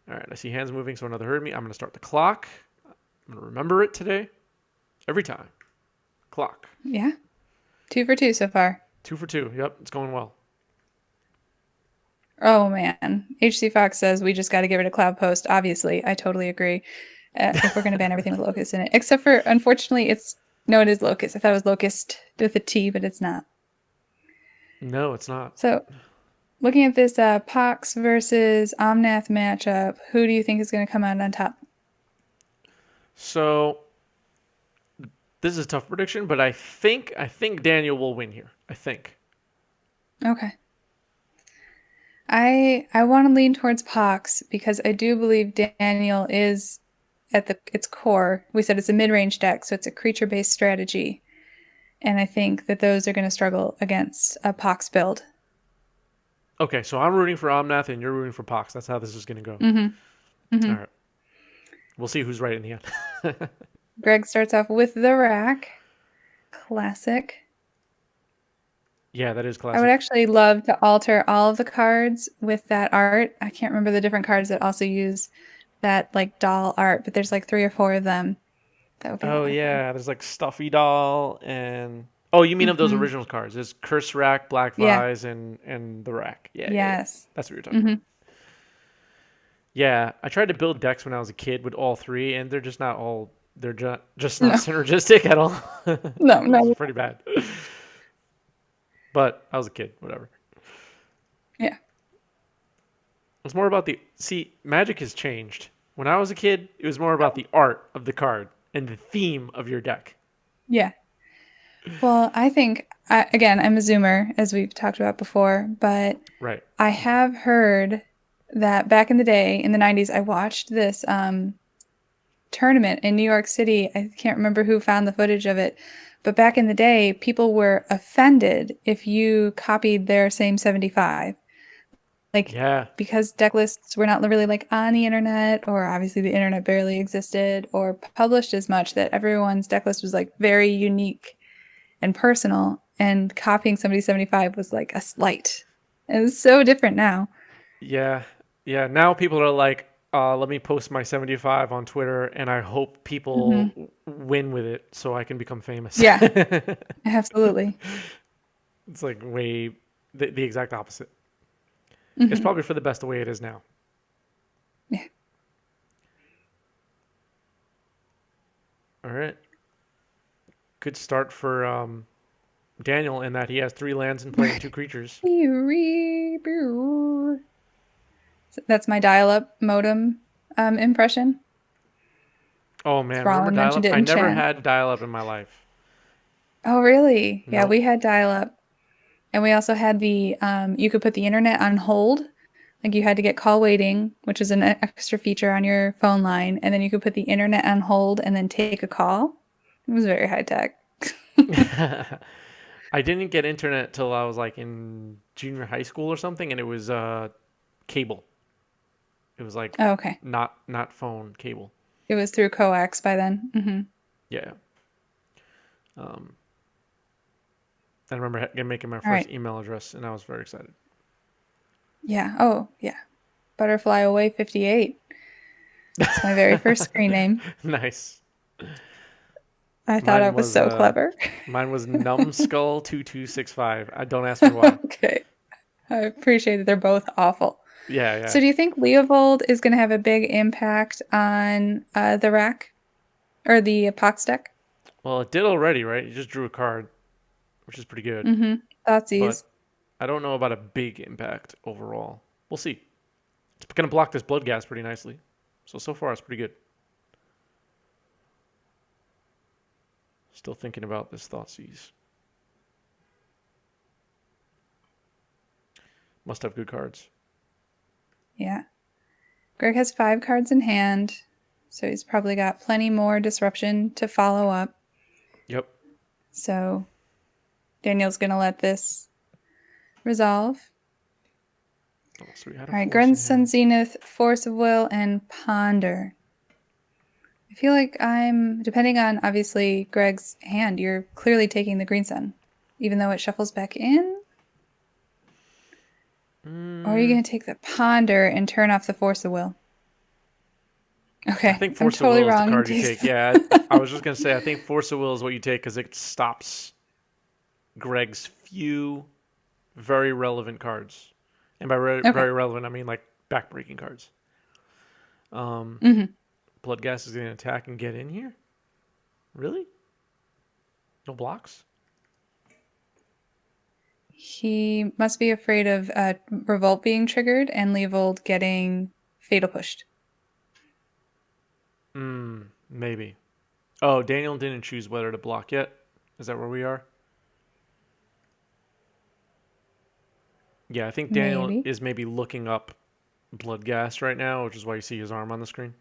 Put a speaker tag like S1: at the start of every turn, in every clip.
S1: All right, I see hands moving, so another heard me. I'm going to start the clock. I'm going to remember it today. Every time. Clock.
S2: Yeah. 2 for 2 so far.
S1: 2 for 2. Yep, it's going well.
S2: Oh man. HC Fox says we just got to get rid of Cloud Post. Obviously, I totally agree. If we're going to ban everything with Locust in it, except for unfortunately, it is Locust. I thought it was Locust with a T, but it's not.
S1: No, it's not.
S2: So, looking at this Pox versus Omnath matchup, who do you think is going to come out on top?
S1: So this is a tough prediction, but I think Daniel will win here. I think.
S2: Okay. I want to lean towards Pox because I do believe Daniel is at its core. We said it's a mid-range deck, so it's a creature-based strategy. And I think that those are going to struggle against a Pox build.
S1: Okay, so I'm rooting for Omnath and you're rooting for Pox. That's how this is going to go.
S2: Mm-hmm.
S1: All
S2: Mm-hmm.
S1: right. We'll see who's right in the end.
S2: Greg starts off with the rack. Classic.
S1: Yeah, that is
S2: I would
S1: classic.
S2: actually love to alter all of the cards with that art. I can't remember the different cards that also use that like doll art, but there's like 3 or 4 of them. That would be a
S1: Oh
S2: lot of fun.
S1: yeah, there's like Stuffy Doll and oh, you mean of those
S2: Mm-hmm.
S1: original cards? There's Curse Rack, Black
S2: Yeah.
S1: Vise, and the Rack. Yeah.
S2: Yes.
S1: That's what you're talking
S2: Mm-hmm.
S1: about. Yeah, I tried to build decks when I was a kid with all three, and they're just not all. They're just not
S2: No.
S1: synergistic at all.
S2: No,
S1: It was
S2: no.
S1: pretty bad. But I was a kid. Whatever.
S2: Yeah.
S1: It's more about the Magic has changed. When I was a kid, it was more about the art of the card and the theme of your deck.
S2: Yeah. Well, I think, again, I'm a Zoomer, as we've talked about before, but
S1: Right.
S2: I have heard that back in the day, in the 90s, I watched this tournament in New York City. I can't remember who found the footage of it, but back in the day, people were offended if you copied their same 75. Like,
S1: Yeah.
S2: because deck lists were not really like on the internet, or obviously the internet barely existed or published as much, that everyone's deck list was like very unique and personal, and copying somebody's 75 was like a slight. And it's so different now.
S1: Yeah. Yeah. Now people are like, let me post my 75 on Twitter, and I hope people
S2: Hmm.
S1: win with it so I can become famous.
S2: Yeah, absolutely.
S1: It's like way the exact opposite. It's
S2: Hmm.
S1: probably for the best the way it is now.
S2: Yeah.
S1: All right. Good start for Daniel in that he has 3 lands in play and 2 creatures.
S2: That's my dial-up modem impression.
S1: Oh man, remember
S2: Thrallin
S1: dial
S2: mentioned
S1: up?
S2: it
S1: I
S2: in
S1: never
S2: chat.
S1: had dial up in my life.
S2: Oh, really? Yeah,
S1: Nope.
S2: we had dial-up. And we also had you could put the internet on hold. Like you had to get call waiting, which is an extra feature on your phone line. And then you could put the internet on hold and then take a call. It was very high tech.
S1: I didn't get internet till I was like in junior high school or something, and it was cable. It was like
S2: Oh, okay.
S1: not phone cable.
S2: It was through coax by then. Hmm.
S1: Yeah. Um, I remember making my
S2: All
S1: first
S2: right.
S1: email address, and I was very excited.
S2: Yeah. Oh, yeah. Butterfly Away 58. It's my very first screen name.
S1: Nice.
S2: I thought I
S1: Mine
S2: was
S1: was
S2: so
S1: uh
S2: clever.
S1: mine was numbskull2265. I don't ask me why.
S2: Okay. I appreciate that they're both awful.
S1: Yeah, yeah.
S2: So do you think Leovold is going to have a big impact on the rack or the Pox deck?
S1: Well, it did already, right? You just drew a card, which is pretty good.
S2: Mm-hmm. Thoughtseize.
S1: But I don't know about a big impact overall. We'll see. It's going to block this blood gas pretty nicely. So far, it's pretty good. Still thinking about this Thoughtseize. Must have good cards.
S2: Yeah. Greg has 5 cards in hand, so he's probably got plenty more disruption to follow up.
S1: Yep.
S2: So Daniel's going to let this resolve.
S1: Oh, so we had a
S2: All right,
S1: force in
S2: Grandson
S1: hand.
S2: Zenith, Force of Will, and Ponder. I feel like depending on obviously Greg's hand, you're clearly taking the Green Sun, even though it shuffles back in. Or are you
S1: Mm,
S2: going to take the Ponder and turn off the Force of Will?
S1: I
S2: Okay,
S1: think
S2: I'm
S1: Force of
S2: totally
S1: Will is the
S2: wrong in
S1: card you
S2: taste.
S1: take. Yeah, I was just gonna say I think Force of Will is what you take because it stops Greg's few very relevant cards, and by
S2: Okay.
S1: very relevant I mean like backbreaking cards. Um,
S2: Hmm.
S1: Bloodghast is gonna attack and get in here. Really? No blocks?
S2: He must be afraid of Revolt being triggered and Leovold getting Fatal Pushed.
S1: Maybe. Oh, Daniel didn't choose whether to block yet. Is that where we are? Yeah, I think Daniel
S2: Maybe.
S1: is maybe looking up Bloodghast right now, which is why you see his arm on the screen.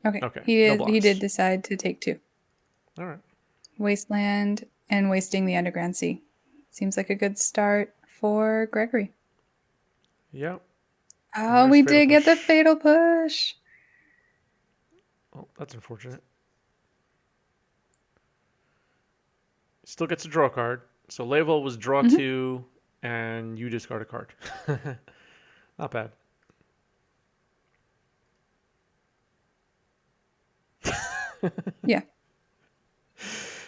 S2: Okay.
S1: Okay,
S2: He
S1: no
S2: did. He did
S1: blocks.
S2: decide to take two.
S1: All right.
S2: Wasteland and Wasting the Underground Sea. Seems like a good start for Gregory.
S1: Yep. And
S2: Oh,
S1: there's
S2: we
S1: Fatal
S2: did get the
S1: Push.
S2: Fatal Push.
S1: Oh, that's unfortunate. Still gets a draw card. So Level was draw
S2: Hmm.
S1: two, and you discard a card. Not bad.
S2: Yeah.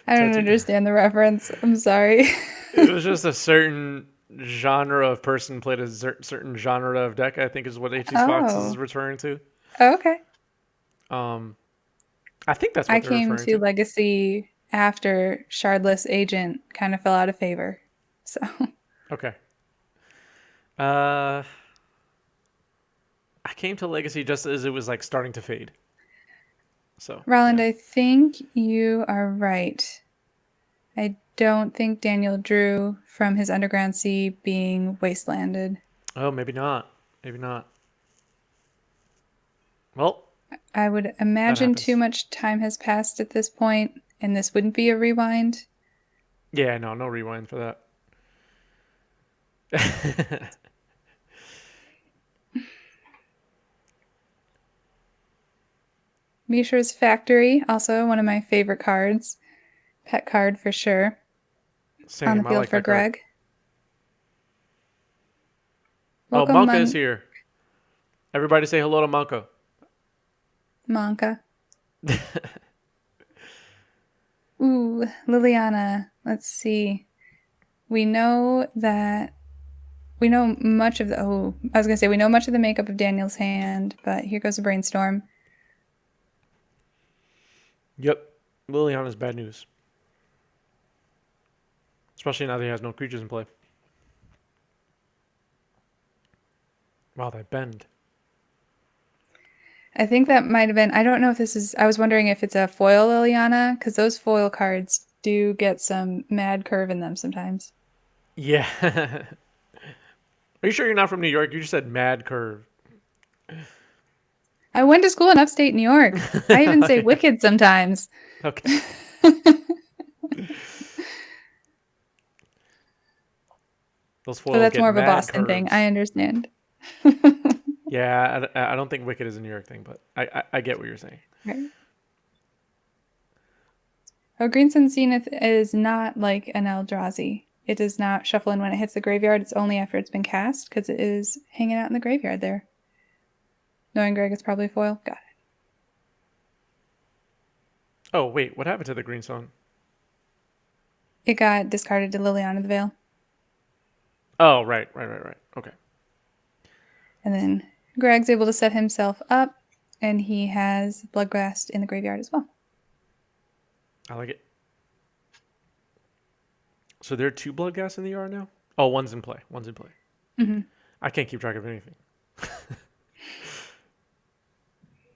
S2: I don't
S1: Tattoo.
S2: understand the reference. I'm sorry.
S1: It was just a certain genre of person played a certain genre of deck. I think is what HC's Foxes is
S2: Oh,
S1: referring to.
S2: okay.
S1: Um, I think that's
S2: I
S1: what they're
S2: came
S1: referring
S2: to
S1: to.
S2: Legacy after Shardless Agent kind of fell out of favor. So,
S1: Okay. Uh, I came to Legacy just as it was like starting to fade. So
S2: Roland,
S1: yeah.
S2: I think you are right. I don't think Daniel drew from his Underground Sea being wastelanded.
S1: Oh, maybe not. Maybe not. Well,
S2: I would
S1: that
S2: imagine too
S1: happens.
S2: much time has passed at this point, and this wouldn't be a rewind.
S1: Yeah, no, no rewind for that.
S2: Mishra's Factory, also one of my favorite cards. Pet card for sure. On the
S1: Same. I
S2: field
S1: like
S2: for
S1: that card.
S2: Greg.
S1: Oh,
S2: Welcome,
S1: Monka is here. Everybody say hello to Monka.
S2: Monka. Ooh, Liliana. Let's see. We know that we know much of the. Oh, I was gonna say we know much of the makeup of Daniel's hand, but here goes a brainstorm.
S1: Yep. Liliana's bad news. Especially now that he has no creatures in play. Wow, they bend.
S2: I think that might have been. I don't know if this is. I was wondering if it's a foil Liliana because those foil cards do get some mad curve in them sometimes.
S1: Yeah. Are you sure you're not from New York? You just said mad curve.
S2: I went to school in upstate New York. I even say
S1: Okay.
S2: wicked sometimes.
S1: Okay. Those
S2: So
S1: foils
S2: that's
S1: get
S2: more of a
S1: mad
S2: Boston thing. I
S1: curves.
S2: understand.
S1: Yeah, I don't think Wicked is a New York thing, but I get what you're saying.
S2: Right. Oh, Green Sun Zenith is not like an Eldrazi. It does not shuffle in when it hits the graveyard. It's only after it's been cast because it is hanging out in the graveyard there. Knowing Greg, it's probably foil. Got it.
S1: Oh, wait, what happened to the green song?
S2: It got discarded to Liliana the Veil.
S1: Oh, right. Okay.
S2: And then Greg's able to set himself up, and he has Bloodghast in the graveyard as well.
S1: I like it. So there are two Bloodghast in the yard now? Oh, one's in play. One's in play.
S2: Mm-hmm.
S1: I can't keep track of anything.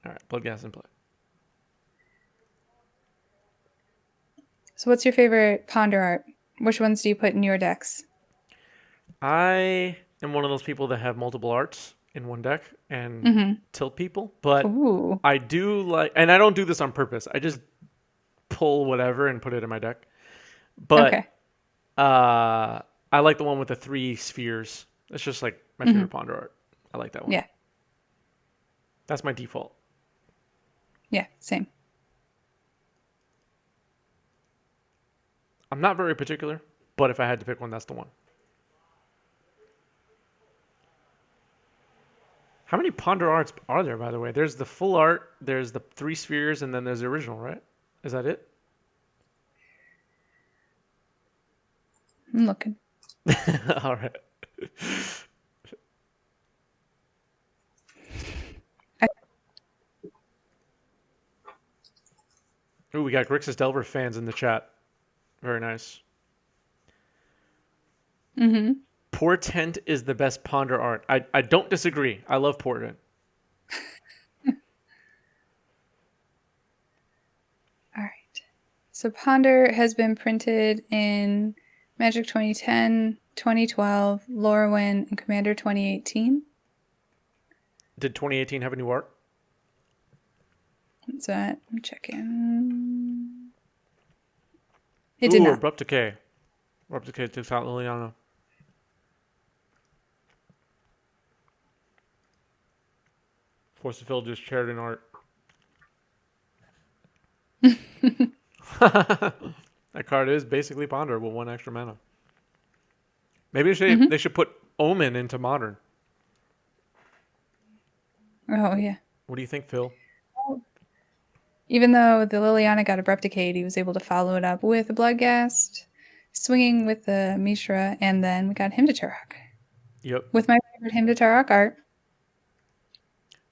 S1: All right, Bloodghast in play.
S2: So, what's your favorite Ponder art? Which ones do you put in your decks?
S1: I am one of those people that have multiple arts in one deck and
S2: Mm-hmm.
S1: tilt people, but
S2: Ooh.
S1: I do like, and I don't do this on purpose. I just pull whatever and put it in my deck. But
S2: Okay.
S1: I like the one with the three spheres. That's just like my
S2: Mm-hmm.
S1: favorite Ponder art. I like that one.
S2: Yeah.
S1: That's my default.
S2: Yeah. Same.
S1: I'm not very particular, but if I had to pick one, that's the one. How many Ponder arts are there, by the way? There's the full art, there's the 3 spheres, and then there's the original, right? Is that it?
S2: I'm looking.
S1: All right. Ooh, we got Grixis Delver fans in the chat. Very nice.
S2: Mm-hmm.
S1: Portent is the best Ponder art. I don't disagree. I love Portent.
S2: All right. So Ponder has been printed in Magic 2010, 2012, Lorwyn, and Commander 2018.
S1: Did 2018 have a new art?
S2: What's that? I'm checking. It did
S1: Ooh,
S2: not.
S1: Abrupt Decay. Abrupt Decay takes out Liliana. Force of Village Sheridan art. That card is basically Ponder with 1 extra mana. Maybe they should put Omen into Modern.
S2: Oh, yeah.
S1: What do you think, Phil?
S2: Even though the Liliana got Abrupticate, he was able to follow it up with a Bloodghast, swinging with the Mishra, and then we got Hymn to Turok.
S1: Yep.
S2: With my favorite Hymn to Turok art.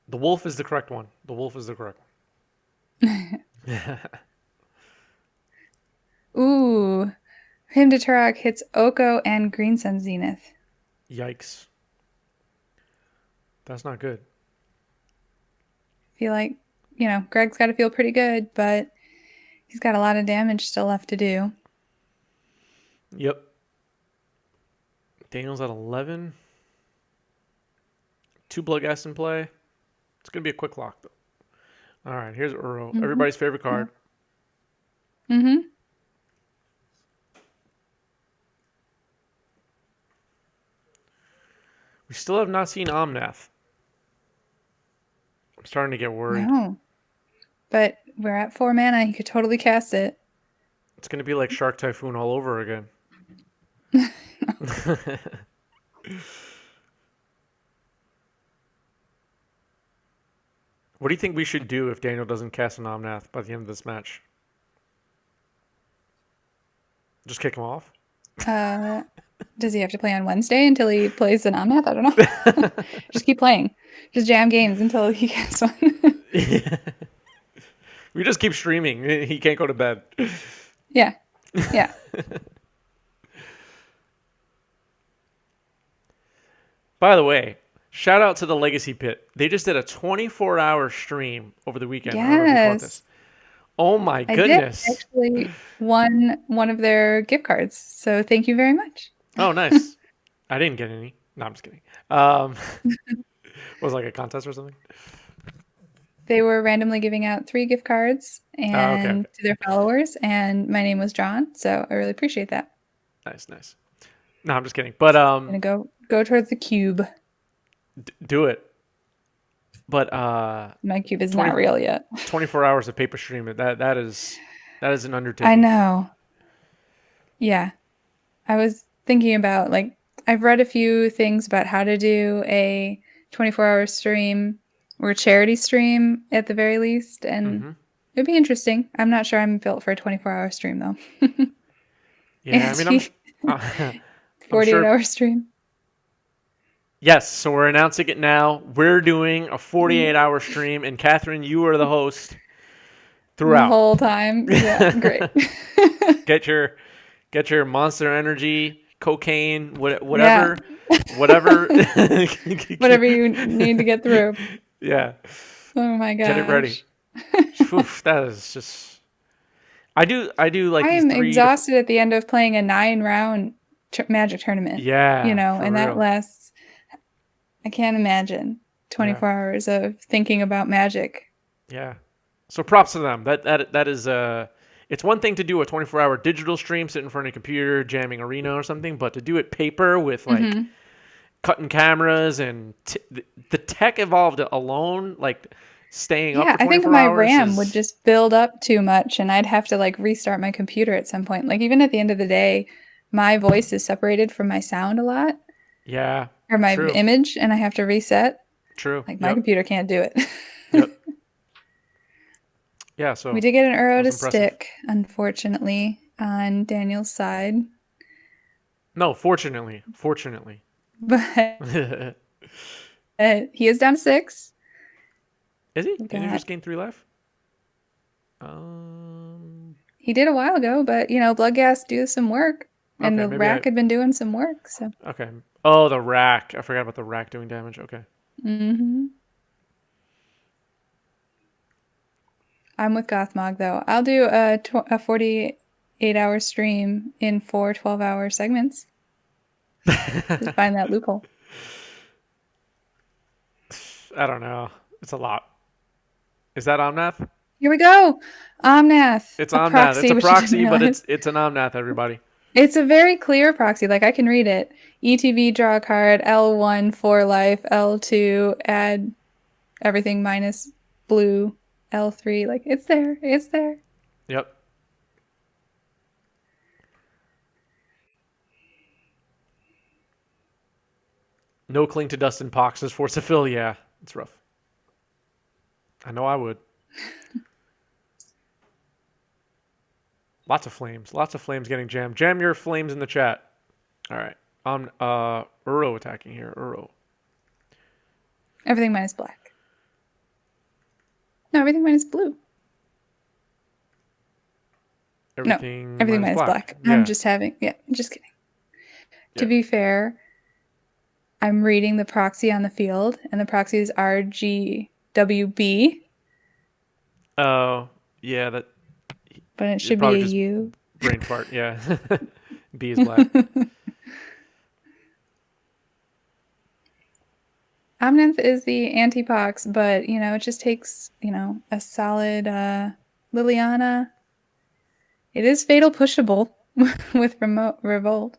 S1: The wolf is the correct one. The wolf is the correct one.
S2: Ooh. Hymn to Turok hits Oko and Green Sun Zenith.
S1: Yikes. That's not good.
S2: I feel like, Greg's got to feel pretty good, but he's got a lot of damage still left to do.
S1: Yep. Daniel's at 11. 2 Bloodghast in play. It's going to be a quick lock, though. All right, here's Uro. Mm-hmm. Everybody's favorite card.
S2: Mm-hmm.
S1: We still have not seen Omnath. I'm starting to get worried.
S2: No. But we're at 4 mana. He could totally cast it.
S1: It's going to be like Shark Typhoon all over again. What do you think we should do if Daniel doesn't cast an Omnath by the end of this match? Just kick him off?
S2: Does he have to play on Wednesday until he plays an Omnath? I don't know. Just keep playing. Just jam games until he gets one.
S1: We just keep streaming. He can't go to bed.
S2: Yeah. Yeah.
S1: By the way, shout out to the Legacy Pit. They just did a 24-hour stream over the weekend.
S2: Yes.
S1: I don't know if you caught this. Oh my goodness.
S2: I did actually won one of their gift cards. So thank you very much.
S1: Oh, nice. I didn't get any. No, I'm just kidding. Was it like a contest or something?
S2: They were randomly giving out 3 gift cards and to their followers, and my name was John, so I really appreciate that.
S1: Nice. No, I'm just kidding. But
S2: I'm gonna go towards the cube.
S1: Do it. But
S2: my cube is not real yet.
S1: 24 hours of paper stream. That is an undertaking.
S2: I know. Yeah, I was thinking about I've read a few things about how to do a 24-hour stream or a charity stream at the very least, and it'd be interesting. I'm not sure I'm built for a 24-hour stream though.
S1: Yeah, I mean,
S2: 48-hour stream.
S1: Yes, so we're announcing it now. We're doing a 48-hour stream, and Catherine, you are the host throughout.
S2: The whole time. Yeah, great.
S1: Get your Monster Energy, cocaine, whatever, whatever.
S2: Whatever you need to get through.
S1: Yeah.
S2: Oh my gosh.
S1: Get it ready. Oof, that is just. I do like. I am
S2: exhausted at the end of playing a 9-round Magic tournament.
S1: Yeah.
S2: And that lasts. I can't imagine 24 hours of thinking about Magic.
S1: Yeah. So props to them. That is it's one thing to do a 24-hour digital stream, sit in front of a computer, jamming Arena or something, but to do it paper with cutting cameras and the tech evolved alone, staying up for 24 hours.
S2: I think my RAM would just build up too much and I'd have to restart my computer at some point. Even at the end of the day, my voice is separated from my sound a lot.
S1: Yeah.
S2: Or my image, and I have to reset.
S1: True.
S2: Like, my
S1: Yep.
S2: computer can't do it.
S1: Yep. Yeah. So
S2: We did get an
S1: that
S2: Uro
S1: was
S2: to
S1: impressive.
S2: stick, unfortunately, on Daniel's side.
S1: No, fortunately. Fortunately.
S2: But
S1: Is
S2: he is down to 6.
S1: he?
S2: We
S1: Didn't he
S2: got
S1: just gain 3 life? Um.
S2: He did a while ago, but Blood Gas do some work. And
S1: Okay.
S2: the
S1: Maybe
S2: rack had been doing some work, so.
S1: Okay. Oh, the rack. I forgot about the rack doing damage. Okay.
S2: Mm-hmm. I'm with Gothmog, though. I'll do a 48-hour stream in 4 12-hour segments. Just find that loophole.
S1: I don't know. It's a lot. Is that Omnath?
S2: Here we go. Omnath,
S1: It's
S2: a
S1: Omnath. It's
S2: proxy,
S1: a
S2: which you didn't
S1: proxy, but
S2: realize.
S1: it's an Omnath, everybody.
S2: It's a very clear proxy. Like, I can read it. ETB, draw a card, L1, 4 life, L2, add everything minus blue, L3. Like, it's there. It's there.
S1: Yep. No cling to dust and pox is force to fill. Yeah, it's rough. I know I would. Lots of flames. Lots of flames getting jammed. Jam your flames in the chat. All right. Uro attacking here. Uro.
S2: Everything minus black. No, everything minus blue.
S1: Everything
S2: No, everything
S1: minus
S2: minus
S1: black.
S2: black.
S1: Yeah.
S2: Just kidding. To
S1: Yeah.
S2: be fair, I'm reading the proxy on the field, and the proxy is RGWB,
S1: Oh, yeah. That
S2: but it
S1: it
S2: should be
S1: probably
S2: a
S1: just
S2: U.
S1: brain fart. Yeah. B is black.
S2: Omnath is the anti-pox, but, it just takes, a solid Liliana. It is fatal pushable with remote revolt.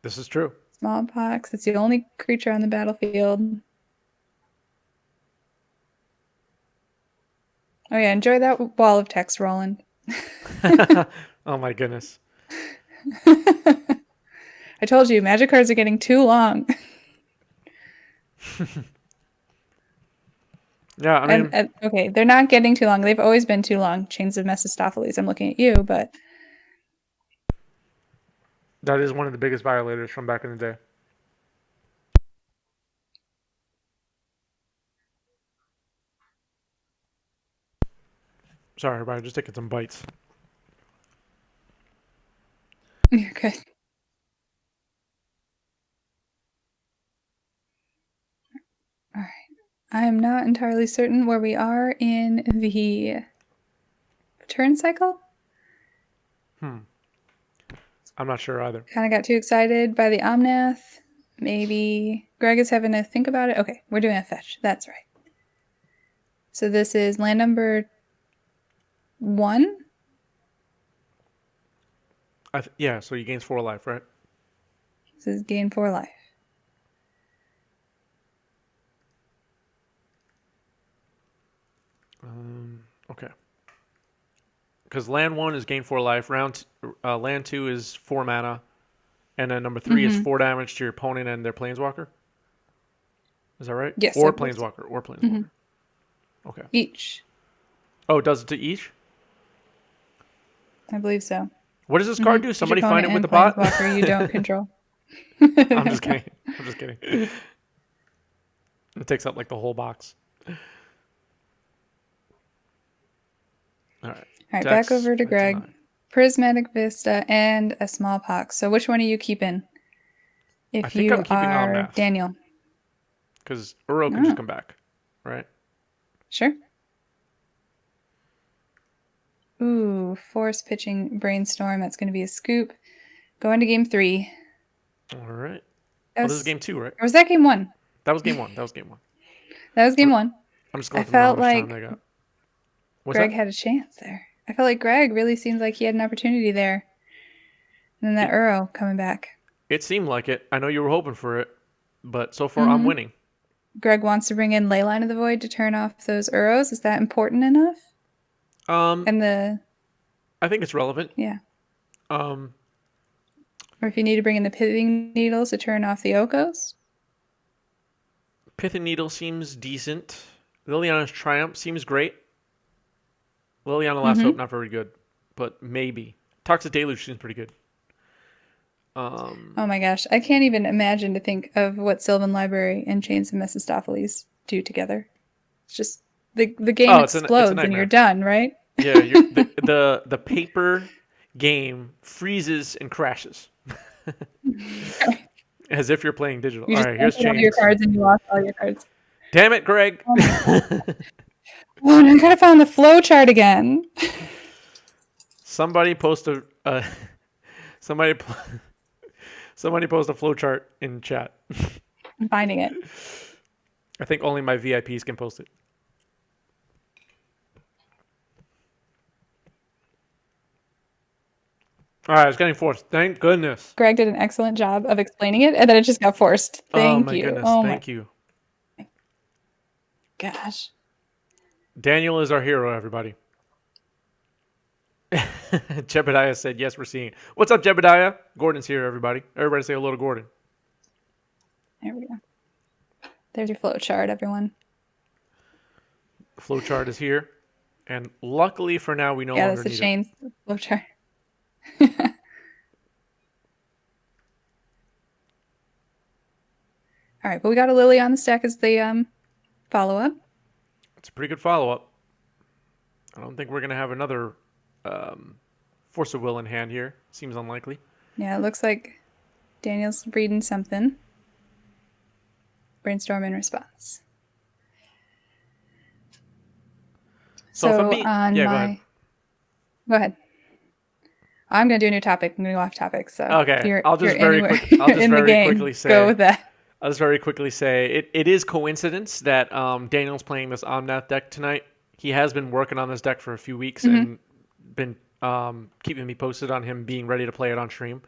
S1: This is true.
S2: Smallpox. It's the only creature on the battlefield. Oh yeah, enjoy that wall of text, Roland.
S1: Oh my goodness.
S2: I told you, magic cards are getting too long.
S1: Yeah, I mean,
S2: Okay, they're not getting too long. They've always been too long. Chains of Mephistopheles. I'm looking at you, but
S1: that is one of the biggest violators from back in the day. Sorry, everybody, just taking some bites.
S2: you're good. All right. I am not entirely certain where we are in the turn cycle.
S1: I'm not sure either.
S2: Kind of got too excited by the Omnath. Maybe Greg is having to think about it. Okay, we're doing a fetch. That's right. So this is land number 1.
S1: Yeah, so he gains 4 life, right?
S2: This is gain 4 life.
S1: Okay. Because land 1 is gain 4 life. Land 2 is 4 mana, and then number 3 is 4 damage to your opponent and their planeswalker. Is that right?
S2: Yes.
S1: Or planeswalker. Okay.
S2: Each.
S1: Oh, it does it to each?
S2: I believe so.
S1: What does this card do?
S2: Each
S1: Somebody find
S2: opponent
S1: it with
S2: and
S1: the bot?
S2: planeswalker you don't control.
S1: I'm just kidding. I'm just kidding. It takes up like the whole box. All right.
S2: All right, back over to Greg. Prismatic Vista and a Smallpox. So which one are you keeping?
S1: I
S2: If
S1: think I'm
S2: you
S1: keeping
S2: are
S1: Omnath.
S2: Daniel.
S1: Because Uro can just come back, right?
S2: Sure. Ooh, force pitching brainstorm. That's going to be a scoop. Go into game 3.
S1: All right. This is game 2, right?
S2: Or was that game 1?
S1: That was game 1. That was game 1.
S2: That was game 1.
S1: I'm just
S2: I
S1: going to know how
S2: felt
S1: much time
S2: like
S1: they got.
S2: Greg had a chance there. I felt like Greg really seems like he had an opportunity there. And then that Uro coming back.
S1: It seemed like it. I know you were hoping for it, but so far I'm winning.
S2: Greg wants to bring in Leyline of the Void to turn off those Uros. Is that important enough?
S1: I think it's relevant.
S2: Yeah.
S1: Um,
S2: Or if you need to bring in the Pithing Needles to turn off the Okos.
S1: Pith and Needle seems decent. Liliana's Triumph seems great. Liliana Last Hope, not very good, but maybe. Toxic Deluge seems pretty good.
S2: Oh my gosh, I can't even imagine to think of what Sylvan Library and Chains of Mephistopheles do together. It's just the game
S1: Oh, it's a
S2: explodes and
S1: nightmare.
S2: you're done, right?
S1: Yeah, the paper game freezes and crashes. As if you're playing digital.
S2: You
S1: All
S2: just
S1: right, here's
S2: put all your
S1: Chains.
S2: cards and you lost all your cards.
S1: Damn it, Greg.
S2: Oh my god. Oh, and I gotta find the flow chart again.
S1: Somebody post a somebody somebody post a flowchart in chat.
S2: I'm finding it.
S1: I think only my VIPs can post it. All right, it's getting forced. Thank goodness.
S2: Greg did an excellent job of explaining it, and then it just got forced.
S1: Oh
S2: Thank
S1: my
S2: you.
S1: goodness.
S2: Oh
S1: Thank
S2: my
S1: you.
S2: gosh.
S1: Daniel is our hero, everybody. Jebediah said, yes, we're seeing it. What's up, Jebediah? Gordon's here, everybody. Everybody say hello to Gordon.
S2: There we go. There's your flow chart, everyone.
S1: The flowchart is here. And luckily for now, we no
S2: Yeah,
S1: longer
S2: that's the
S1: need
S2: chains flow chart. All right, but we got a Lily on the stack as the follow-up.
S1: It's a pretty good follow-up. I don't think we're going to have another Force of Will in hand here. Seems unlikely.
S2: Yeah, it looks like Daniel's reading something. Brainstorm in response.
S1: So if I'm
S2: on
S1: yeah,
S2: my... Go ahead. I'm going to do a new topic. I'm going to go off topic. So
S1: okay,
S2: if you're,
S1: I'll just
S2: you're
S1: very
S2: anywhere
S1: quick. I'll just
S2: in the
S1: very
S2: game,
S1: quickly say.
S2: go with that.
S1: I'll just very quickly say it is coincidence that Daniel's playing this Omnath deck tonight. He has been working on this deck for a few weeks and been keeping me posted on him being ready to play it on stream.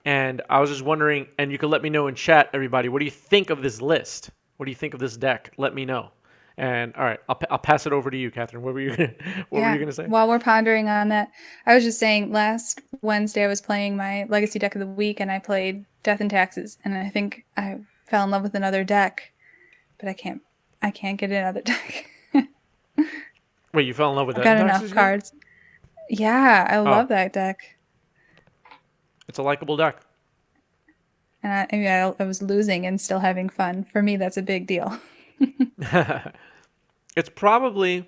S1: And I was just wondering, and you can let me know in chat, everybody, what do you think of this list? What do you think of this deck? Let me know. And all right, I'll pass it over to you, Catherine. What were you gonna say?
S2: While we're pondering on that, I was just saying last Wednesday I was playing my Legacy deck of the week and I played Death and Taxes, and I think I fell in love with another deck, but I can't get another deck.
S1: Wait, you fell in love with that?
S2: Got enough cards. Yeah, I love that deck.
S1: It's a likable deck.
S2: And I was losing and still having fun. For me, that's a big deal.
S1: It's probably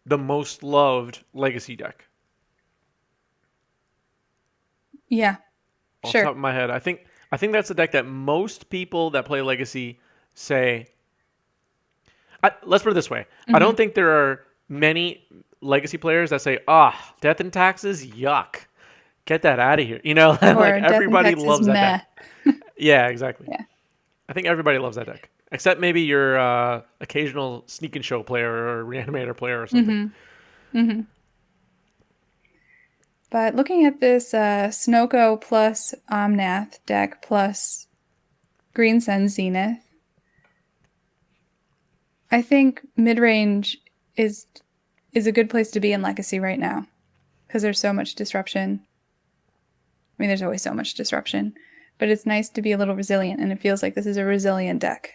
S1: the most loved Legacy deck.
S2: Yeah,
S1: Off
S2: sure.
S1: the top of my head, I think that's the deck that most people that play Legacy say. Let's put it this way: I don't think there are many Legacy players that say, Death and Taxes, yuck, get that out of here." You know, like everybody loves that deck. Yeah, exactly.
S2: Yeah.
S1: I think everybody loves that deck, except maybe your occasional sneak and show player or reanimator player or something.
S2: But looking at this Snoko plus Omnath deck plus Green Sun Zenith, I think mid-range is a good place to be in Legacy right now because there's so much disruption. I mean, there's always so much disruption, but it's nice to be a little resilient, and it feels like this is a resilient deck.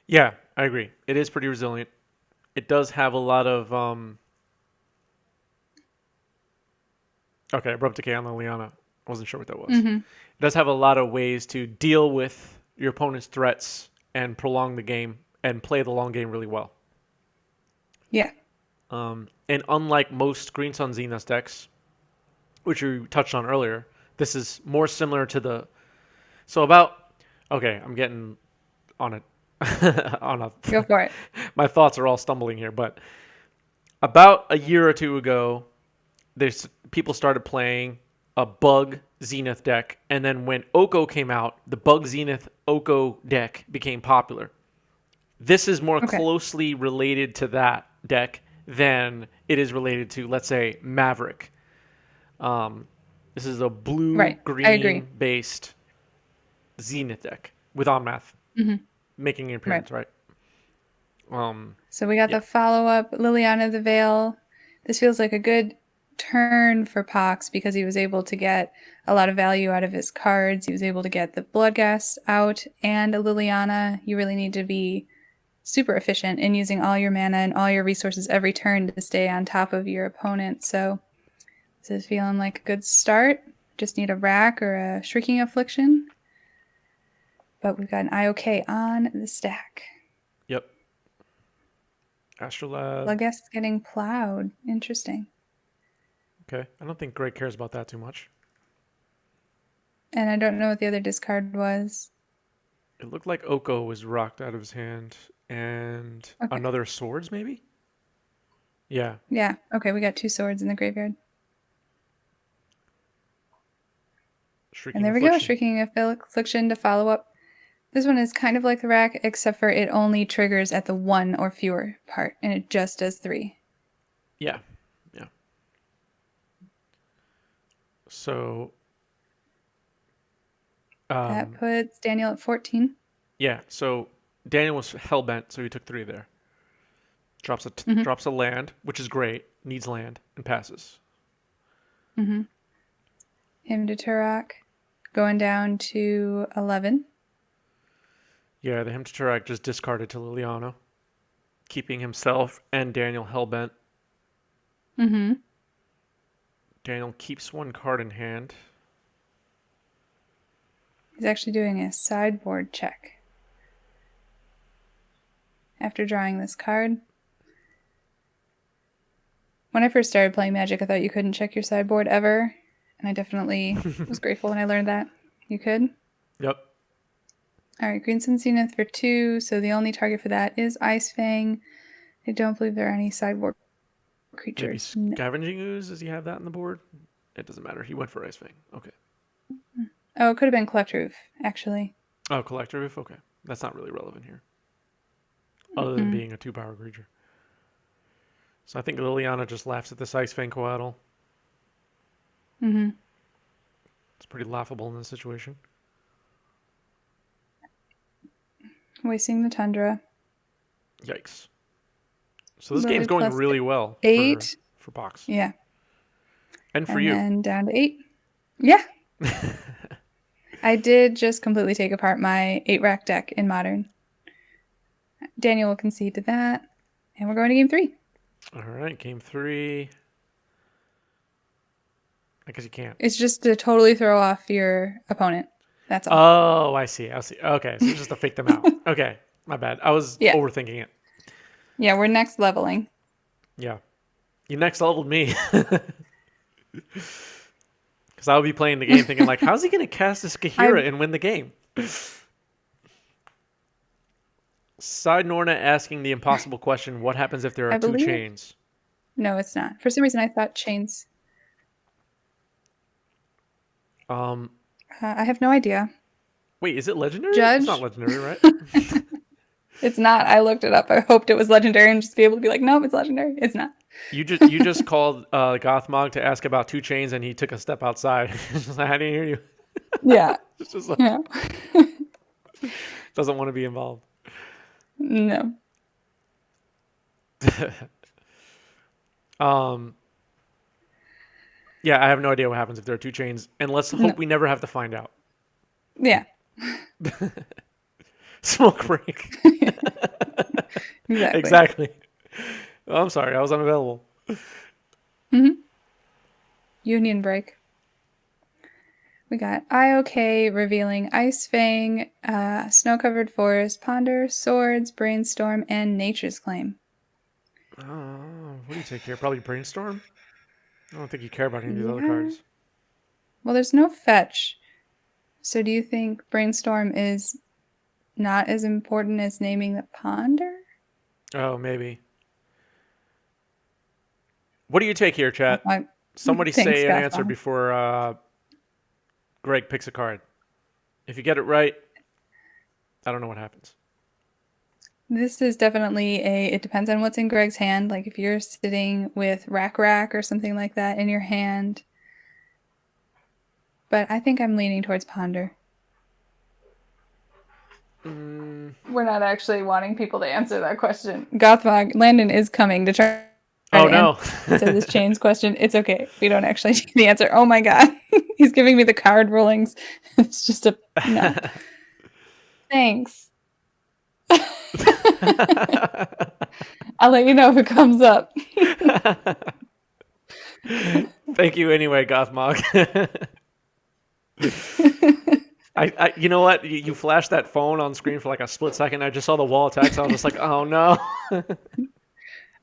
S1: Yeah, I agree. It is pretty resilient. It does have a lot of okay, Abrupt Decay on Liliana. I wasn't sure what that was. It does have a lot of ways to deal with your opponent's threats and prolong the game and play the long game really well.
S2: Yeah.
S1: And unlike most Green Sun Zenith decks, which you touched on earlier, this is more similar to the... So about... Okay, I'm getting on it.
S2: Go for it.
S1: My thoughts are all stumbling here, but about a year or two ago, people started playing a Bug Zenith deck, and then when Oko came out, the Bug Zenith Oko deck became popular. This is more closely related to that deck than it is related to, let's say, Maverick. This is a blue-green based Zenith deck with Omnath making an appearance, right?
S2: So we got the follow-up, Liliana the Veil. This feels like a good turn for Pox because he was able to get a lot of value out of his cards. He was able to get the Bloodghast out and a Liliana. You really need to be super efficient in using all your mana and all your resources every turn to stay on top of your opponent. So this is feeling like a good start. Just need a Rack or a Shrieking Affliction. But we've got an IOK on the stack.
S1: Yep. Astrolab.
S2: Bloodghast is getting plowed. Interesting.
S1: Okay. I don't think Greg cares about that too much.
S2: And I don't know what the other discard was.
S1: It looked like Oko was rocked out of his hand. And another swords, maybe? Yeah.
S2: Yeah. Okay, we got 2 swords in the graveyard. And there we go. Shrieking Affliction to follow up. This one is kind of like the Rack, except for it only triggers at the 1 or fewer part, and it just does 3.
S1: Yeah. Yeah. So
S2: that puts Daniel at 14.
S1: Yeah, so Daniel was hellbent, so he took 3 there. Drops a land, which is great. Needs land and passes.
S2: Mm-hmm. Him to Turok, going down to 11.
S1: Yeah, the Him to Turok just discarded to Liliana, keeping himself and Daniel hellbent.
S2: Mm-hmm.
S1: Daniel keeps 1 card in hand.
S2: He's actually doing a sideboard check after drawing this card. When I first started playing Magic, I thought you couldn't check your sideboard ever, and I definitely was grateful when I learned that you could.
S1: Yep.
S2: All right, Green Sun Zenith for 2, so the only target for that is Ice Fang. I don't believe there are any sideboard creatures.
S1: Maybe Scavenging Ooze, does he have that on the board? It doesn't matter. He went for Ice Fang. Okay.
S2: Oh, it could have been Collector Roof, actually.
S1: Oh, Collector Roof? Okay. That's not really relevant here. Other than being a 2-power creature. So I think Liliana just laughs at this Ice Fang Coatl.
S2: Mm-hmm.
S1: It's pretty laughable in this situation.
S2: Wasting the Tundra.
S1: Yikes. So this game's going really well
S2: 8
S1: for Pox.
S2: Yeah.
S1: And for you.
S2: And down to 8. Yeah. I did just completely take apart my 8-rack deck in Modern. Daniel will concede to that. And we're going to game 3.
S1: All right, game 3. I guess you can't.
S2: It's just to totally throw off your opponent. That's all.
S1: Oh, I see. Okay, so it's just to fake them out. Okay, my bad. I was overthinking it.
S2: Yeah, we're next leveling.
S1: Yeah. You next leveled me. Because I'll be playing the game thinking, like, how's he going to cast this Kahira and win the game? Side Norna asking the impossible question, what happens if there are 2 chains?
S2: No, it's not. For some reason, I thought chains. I have no idea.
S1: Wait, is it legendary?
S2: Judge?
S1: It's not legendary, right?
S2: It's not. I looked it up. I hoped it was legendary and just be able to be like, nope, it's legendary. It's not.
S1: You just called Gothmog to ask about 2 chains, and he took a step outside. I didn't hear you.
S2: Yeah.
S1: It's just like, doesn't want to be involved.
S2: No.
S1: Yeah, I have no idea what happens if there are 2 chains, and let's hope we never have to find out.
S2: Yeah.
S1: Smoke break. Exactly. Oh, I'm sorry, I was unavailable.
S2: Union break. We got IOK revealing Ice Fang, Snow-Covered Forest, Ponder, Swords, Brainstorm, and Nature's Claim.
S1: What do you take here? Probably Brainstorm? I don't think you care about any of these other cards.
S2: Well, there's no fetch. So do you think Brainstorm is not as important as naming the Ponder?
S1: Oh, maybe. What do you take here, chat? Somebody say an answer before Greg picks a card. If you get it right, I don't know what happens.
S2: This is definitely it depends on what's in Greg's hand. Like if you're sitting with Rack or something like that in your hand. But I think I'm leaning towards Ponder. We're not actually wanting people to answer that question. Gothmog, Landon is coming to try
S1: Oh
S2: to
S1: no.
S2: answer this Chains question. It's okay. We don't actually need the answer. Oh my god. He's giving me the card rulings. It's just a no. Thanks. I'll let you know if it comes up.
S1: Thank you anyway, Gothmog. You know what? You flashed that phone on screen for like a split second. I just saw the wall of text. I was just like, oh no.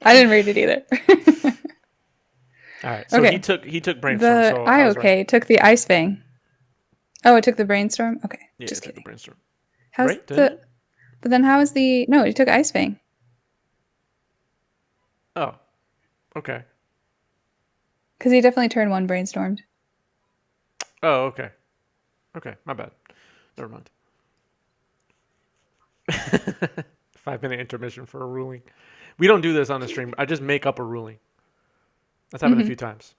S2: I didn't read it either.
S1: All right. So
S2: Okay.
S1: he took brainstorm.
S2: The
S1: So I was right.
S2: took the Ice Fang. Oh, it took the Brainstorm? Okay.
S1: Yeah,
S2: Just
S1: it took the
S2: kidding.
S1: brainstorm.
S2: How's
S1: Right? Didn't it?
S2: But then how is the no, it took Ice Fang.
S1: Oh. Okay.
S2: Because he definitely turned one Brainstormed.
S1: Oh, okay. Okay, my bad. Never mind. 5 minute intermission for a ruling. We don't do this on the stream. I just make up a ruling. That's happened a few times.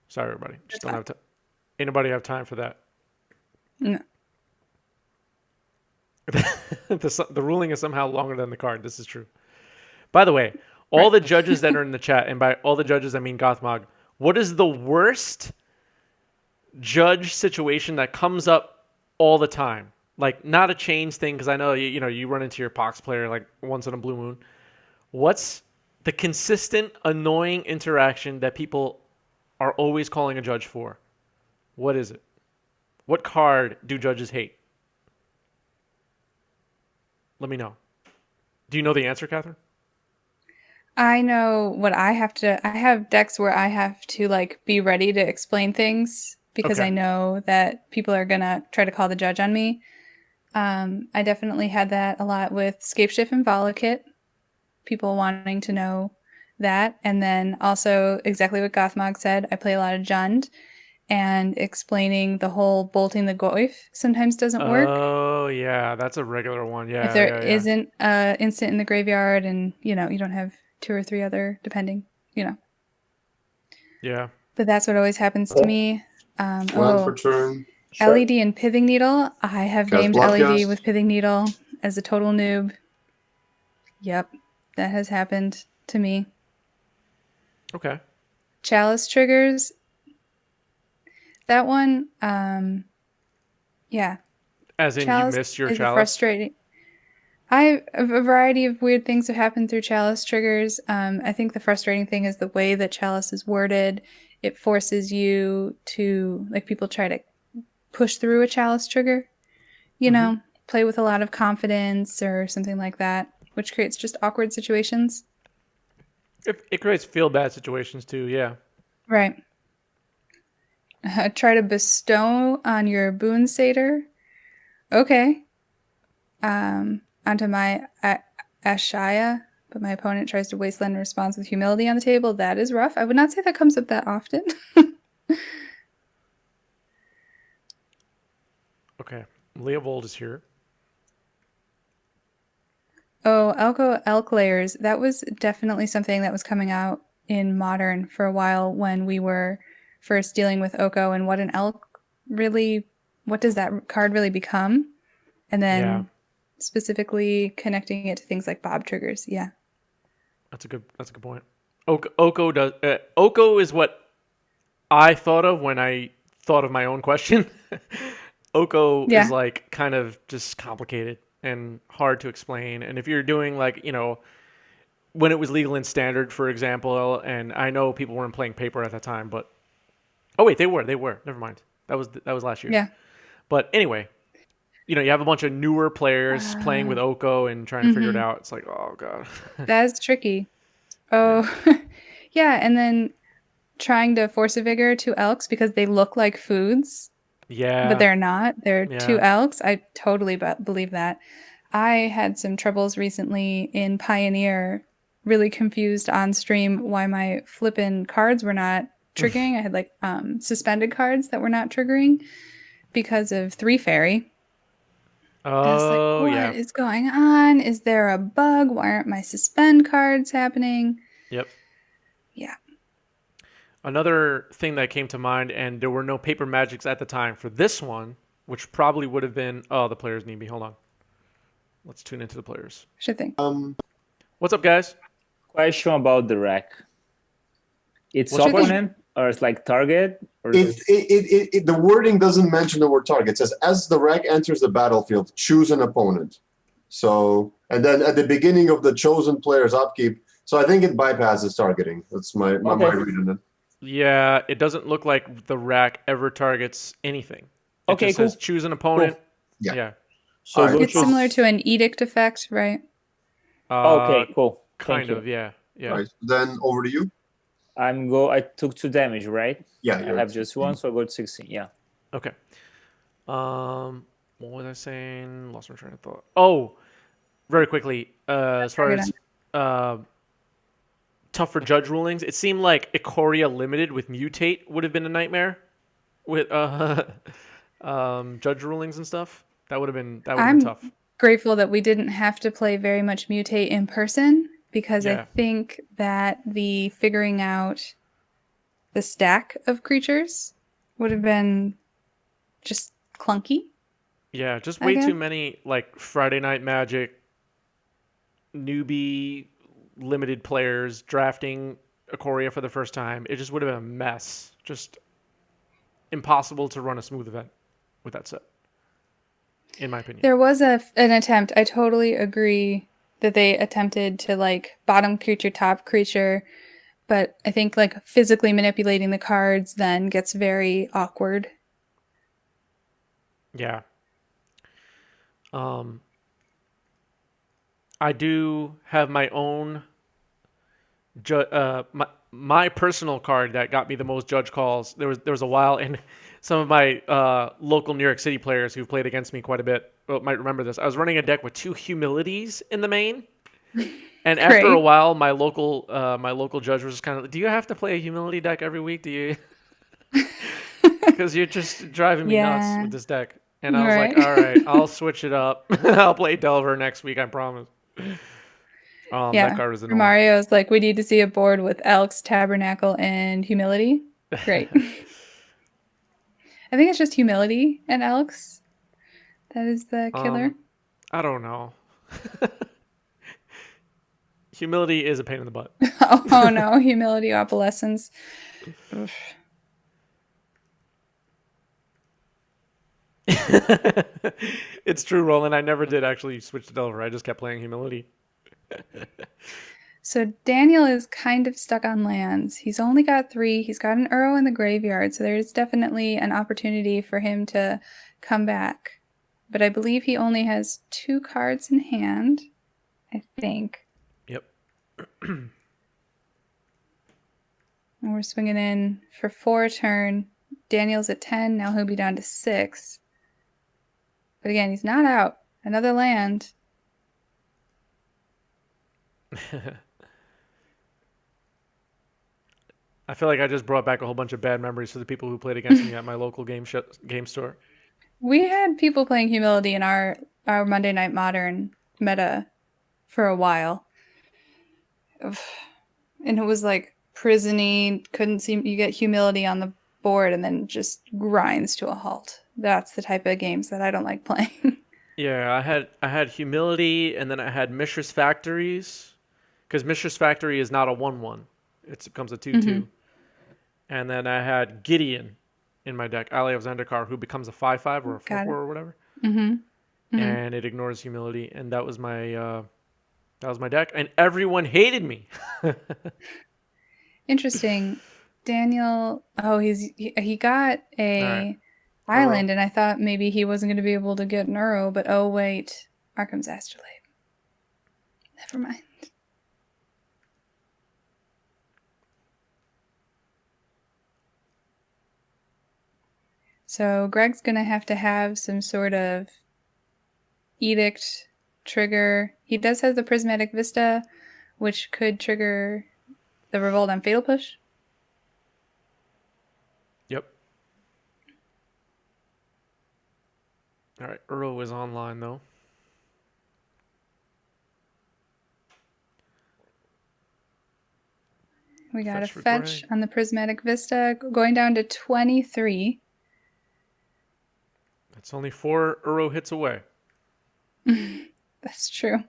S1: Sorry, everybody. Just don't have time. Anybody have time for that?
S2: No.
S1: The ruling is somehow longer than the card. This is true. By the way, all the judges that are in the chat, and by all the judges I mean Gothmog, what is the worst judge situation that comes up all the time? Like, not a chains thing, because I know you run into your Pox player like once in a blue moon. What's the consistent annoying interaction that people are always calling a judge for? What is it? What card do judges hate? Let me know. Do you know the answer, Catherine?
S2: I know what I have decks where I have to like be ready to explain things because
S1: Okay.
S2: I know that people are gonna try to call the judge on me. I definitely had that a lot with Scapeshift and Volakit, people wanting to know that. And then also exactly what Gothmog said, I play a lot of Jund, and explaining the whole bolting the Goyf sometimes doesn't work.
S1: Oh, yeah. That's a regular one.
S2: If
S1: Yeah,
S2: there
S1: yeah, yeah.
S2: isn't a instant in the graveyard and, you don't have two or three other, depending,
S1: Yeah.
S2: But that's what always happens to me.
S3: Land for turn.
S2: LED and Pithing Needle. I have
S3: Cast
S2: named LED
S3: Bloodcast.
S2: with Pithing Needle as a total noob. Yep, that has happened to me.
S1: Okay.
S2: Chalice triggers. That one, yeah.
S1: As in
S2: Chalice
S1: you missed your
S2: is
S1: chalice?
S2: frustrating. A variety of weird things have happened through Chalice triggers. I think the frustrating thing is the way that Chalice is worded. It forces you to, like, people try to push through a Chalice trigger, play with a lot of confidence or something like that, which creates just awkward situations.
S1: It creates feel bad situations too, yeah.
S2: Right. Try to bestow on your boon satyr. Okay. Onto my Ashaya, but my opponent tries to wasteland response with humility on the table. That is rough. I would not say that comes up that often.
S1: Okay. Leovold is here.
S2: Oh, elk layers. That was definitely something that was coming out in Modern for a while when we were first dealing with Oko and what an elk really, what does that card really become? And then specifically connecting it to things like Bob triggers. Yeah.
S1: That's a good point. Oko is what I thought of when I thought of my own question. Oko is like kind of just complicated and hard to explain. And if you're doing like, when it was legal in Standard, for example, and I know people weren't playing paper at that time, but oh wait, they were. Never mind. That was last year.
S2: Yeah.
S1: But anyway, you have a bunch of newer players playing with Oko and trying to figure it out. It's like, oh god.
S2: That's tricky. Oh, yeah. And then trying to force a vigor to elks because they look like foods.
S1: Yeah.
S2: But they're not. They're two elks. I totally believe that. I had some troubles recently in Pioneer, really confused on stream why my flippin' cards were not triggering. I had like suspended cards that were not triggering because of 3 fairy.
S1: Oh,
S2: I was like, what is going on? Is there a bug? Why aren't my suspend cards happening?
S1: Yep.
S2: Yeah.
S1: Another thing that came to mind, and there were no paper magics at the time for this one, which probably would have been, the players need me. Hold on. Let's tune into the players.
S2: Sure thing.
S1: What's up, guys?
S4: Question about the rack. It's
S1: What's the question?
S4: opponent or it's like target? Or
S3: The wording doesn't mention the word target. It says, as the rack enters the battlefield, choose an opponent. So, and then at the beginning of the chosen player's upkeep, so I think it bypasses targeting. That's my read on it.
S1: Yeah, it doesn't look like the rack ever targets anything. It
S4: Okay,
S1: just
S4: cool.
S1: says choose an opponent.
S3: Cool.
S1: Yeah.
S4: So
S3: Alright.
S2: It's similar to an edict effect, right?
S4: Okay, cool.
S1: Kind
S4: Thank
S1: of,
S4: you.
S1: yeah.
S3: All right. Then over to you.
S4: I took 2 damage, right?
S3: Yeah,
S4: I
S3: you're
S4: have
S3: at
S4: just
S3: 16.
S4: one, so I go to 16. Yeah.
S1: Okay. What was I saying? Lost my train of thought. Oh, very quickly. As far as tougher judge rulings, it seemed like Ikoria Limited with Mutate would have been a nightmare with judge rulings and stuff. That would have been
S2: I'm
S1: tough.
S2: grateful that we didn't have to play very much Mutate in person because
S1: Yeah.
S2: I think that the figuring out the stack of creatures would have been just clunky.
S1: Yeah, just
S2: I
S1: way
S2: guess.
S1: too many like Friday Night Magic newbie limited players drafting Ikoria for the first time. It just would have been a mess. Just impossible to run a smooth event with that set, in my opinion.
S2: There was an attempt. I totally agree that they attempted to like bottom creature, top creature, but I think like physically manipulating the cards then gets very awkward.
S1: Yeah. I do have my own my personal card that got me the most judge calls. There was a while, and some of my local New York City players who've played against me quite a bit might remember this. I was running a deck with 2 humilities in the main, and after a while, my local judge was just kind of, "Do you have to play a humility deck every week? Do you?" Because you're just driving me nuts with this deck. And I was like, all right, I'll switch it up. I'll play Delver next week, I promise. That card was annoying.
S2: Mario's like, we need to see a board with Elks, Tabernacle, and Humility. Great. I think it's just Humility and Elks. That is the killer.
S1: I don't know. Humility is a pain in the butt.
S2: Oh no, Humility Opalescence.
S1: It's true, Roland. I never did actually switch to Delver. I just kept playing Humility.
S2: So Daniel is kind of stuck on lands. He's only got 3. He's got an Uro in the graveyard, so there's definitely an opportunity for him to come back. But I believe he only has 2 cards in hand, I think.
S1: Yep.
S2: And we're swinging in for 4 turn. Daniel's at 10. Now he'll be down to 6. But again, he's not out. Another land.
S1: I feel like I just brought back a whole bunch of bad memories for the people who played against me at my local game store.
S2: We had people playing Humility in our Monday Night Modern meta for a while. And it was like prisony, couldn't seem, you get Humility on the board and then just grinds to a halt. That's the type of games that I don't like playing.
S1: Yeah, I had Humility, and then I had Mishra's Factories, because Mishra's Factory is not a 1/1. It comes a 2/2. Mm-hmm. And then I had Gideon in my deck, Ally of Zendikar, who becomes a 5/5 or a 4/4 or whatever. Mm-hmm. Mm-hmm. And it ignores Humility, and that was my deck, and everyone hated me.
S2: Interesting. Daniel, he got a island, and I thought maybe he wasn't going to be able to get an Uro, but oh wait, Arkham's Astrolabe. Never mind. So Greg's going to have some sort of edict trigger. He does have the Prismatic Vista, which could trigger the Revolt on Fatal Push.
S1: Yep. All right, Uro is online, though.
S2: We got a fetch on the Prismatic Vista, going down to 23.
S1: That's only 4 Uro hits away.
S2: That's true.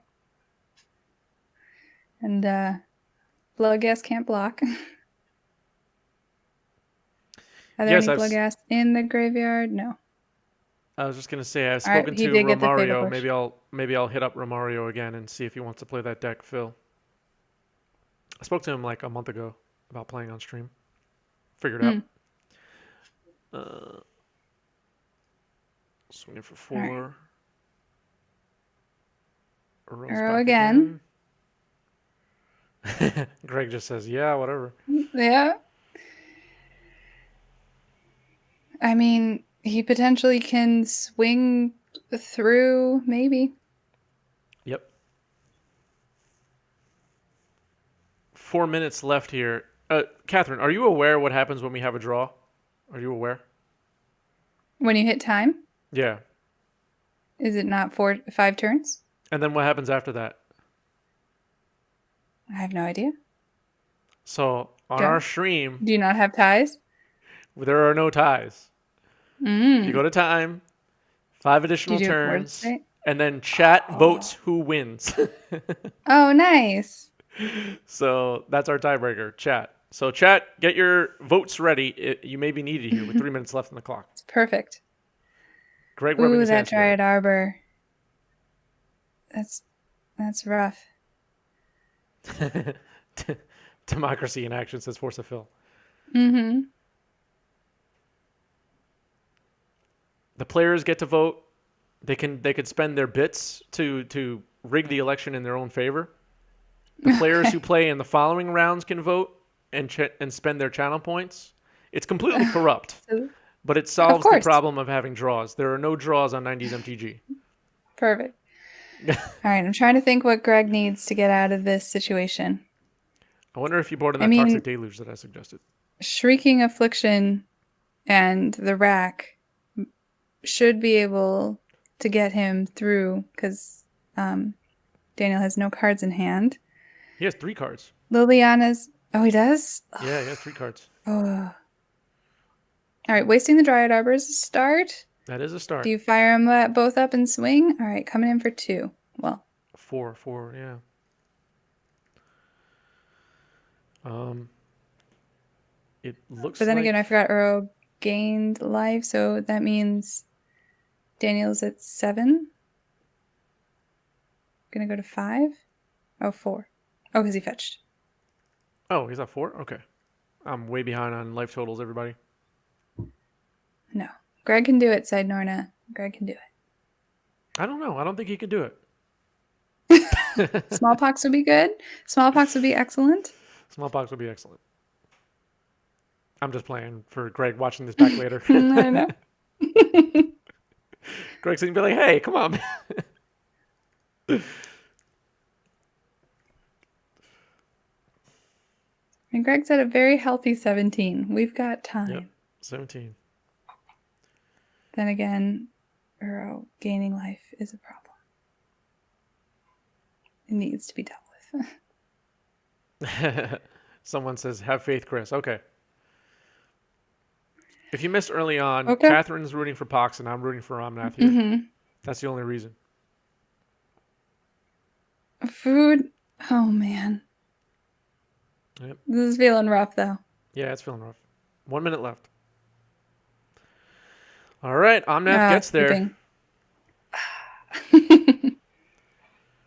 S2: And Bloodghast can't block. Are there
S1: Yes,
S2: any Bloodghast in the graveyard? No.
S1: I was just gonna say I've
S2: All right,
S1: spoken
S2: he
S1: to
S2: did get the Fatal
S1: Romario.
S2: Push.
S1: Maybe I'll hit up Romario again and see if he wants to play that deck, Phil. I spoke to him like a month ago about playing on stream. Figured out. Swinging for 4. Right.
S2: Arrow again.
S1: Greg just says, "Yeah, whatever."
S2: Yeah. I mean, he potentially can swing through, maybe.
S1: Yep. 4 minutes left here. Catherine, are you aware what happens when we have a draw? Are you aware?
S2: When you hit time,
S1: Yeah.
S2: is it not 5 turns?
S1: And then what happens after that?
S2: I have no idea.
S1: So on our stream,
S2: Do you not have ties?
S1: there are no ties. You go to time, 5 additional
S2: Do you do a board
S1: turns,
S2: state?
S1: and then chat votes who wins.
S2: Oh, nice.
S1: So that's our tiebreaker, chat. So chat, get your votes ready. You may be needed here with 3 minutes left on the clock.
S2: It's perfect.
S1: Greg rubbing
S2: Ooh,
S1: his
S2: that
S1: hands together.
S2: Dryad Arbor. That's rough.
S1: Democracy in action, says Force of Phil.
S2: Mm-hmm.
S1: The players get to vote. They could spend their bits to rig the election in their own favor. The players who play in the following rounds can vote and spend their channel points. It's completely corrupt, but it solves the problem of having draws. There are no draws on 90s MTG.
S2: Perfect. All right, I'm trying to think what Greg needs to get out of this situation.
S1: I wonder if you brought in that Toxic Deluge that I suggested.
S2: Shrieking Affliction and the Rack should be able to get him through because Daniel has no cards in hand.
S1: He has 3 cards.
S2: Liliana's... Oh, he does?
S1: Yeah, he has 3 cards.
S2: Oh. All right, wasting the Dryad Arbor is a start.
S1: That is a start.
S2: Do you fire them both up and swing? All right, coming in for 2. Well.
S1: 4, yeah. It looks
S2: But then
S1: like...
S2: again, I forgot Uro gained life, so that means Daniel's at 7. Gonna go to 5. Oh, 4. Oh, because he fetched.
S1: Oh, he's at 4? Okay. I'm way behind on life totals, everybody.
S2: No. Greg can do it, said Norna. Greg can do it.
S1: I don't know. I don't think he could do it.
S2: Smallpox would be good. Smallpox would be excellent.
S1: Smallpox would be excellent. I'm just playing for Greg watching this back later.
S2: I know.
S1: Greg's going to be like, hey, come on.
S2: And Greg's at a very healthy 17. We've got time.
S1: Yep, 17.
S2: Then again, Uro gaining life is a problem. It needs to be dealt with.
S1: Someone says, have faith, Chris. Okay. If you missed early on, Catherine's rooting for Pox and I'm rooting for Omnath here. Mm-hmm. That's the only reason.
S2: Food. Oh, man.
S1: Yep.
S2: This is feeling rough, though.
S1: Yeah, it's feeling rough. 1 minute left. All right, Omnath gets there.
S2: Sleeping.